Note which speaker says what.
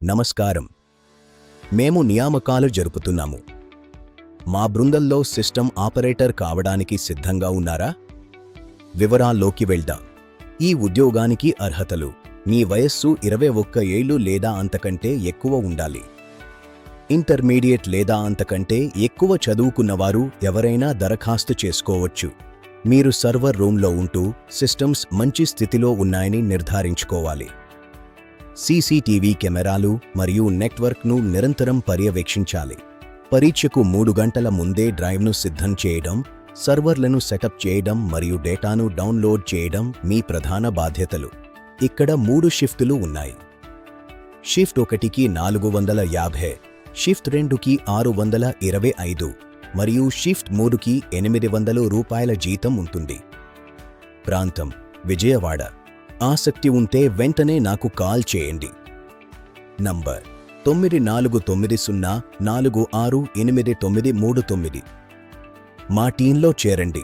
Speaker 1: నమస్కారం. మేము నియామకాలు జరుపుతున్నాము. మా బృందంలో సిస్టమ్ ఆపరేటర్ కావడానికి సిద్ధంగా ఉన్నారా? వివరాల్లోకి వెళ్దాం. ఈ ఉద్యోగానికి అర్హతలు: మీ వయస్సు 21 ఏళ్లు లేదా అంతకంటే ఎక్కువ ఉండాలి. ఇంటర్మీడియట్ లేదా అంతకంటే ఎక్కువ చదువుకున్నవారు ఎవరైనా దరఖాస్తు చేసుకోవచ్చు. మీరు సర్వర్ రూమ్లో ఉంటూ సిస్టమ్స్ మంచి స్థితిలో ఉన్నాయని నిర్ధారించుకోవాలి. సీసీటీవీ కెమెరాలు మరియు నెట్వర్క్ను నిరంతరం పర్యవేక్షించాలి. పరీక్షకు 3 గంటల ముందే డ్రైవ్ను సిద్ధం చేయడం, సర్వర్లను సెటప్ చేయడం మరియు డేటాను డౌన్లోడ్ చేయడం మీ ప్రధాన బాధ్యతలు. ఇక్కడ 3 షిఫ్టులు ఉన్నాయి. షిఫ్ట్ 1కి 450, షిఫ్ట్ 2కి 625 మరియు షిఫ్ట్ 3కి 800 రూపాయల జీతం ఉంటుంది. ప్రాంతం: విజయవాడ. ఆసక్తి ఉంటే వెంటనే నాకు కాల్ చేయండి. నంబర్: 9490468939. మా టీంలో చేరండి.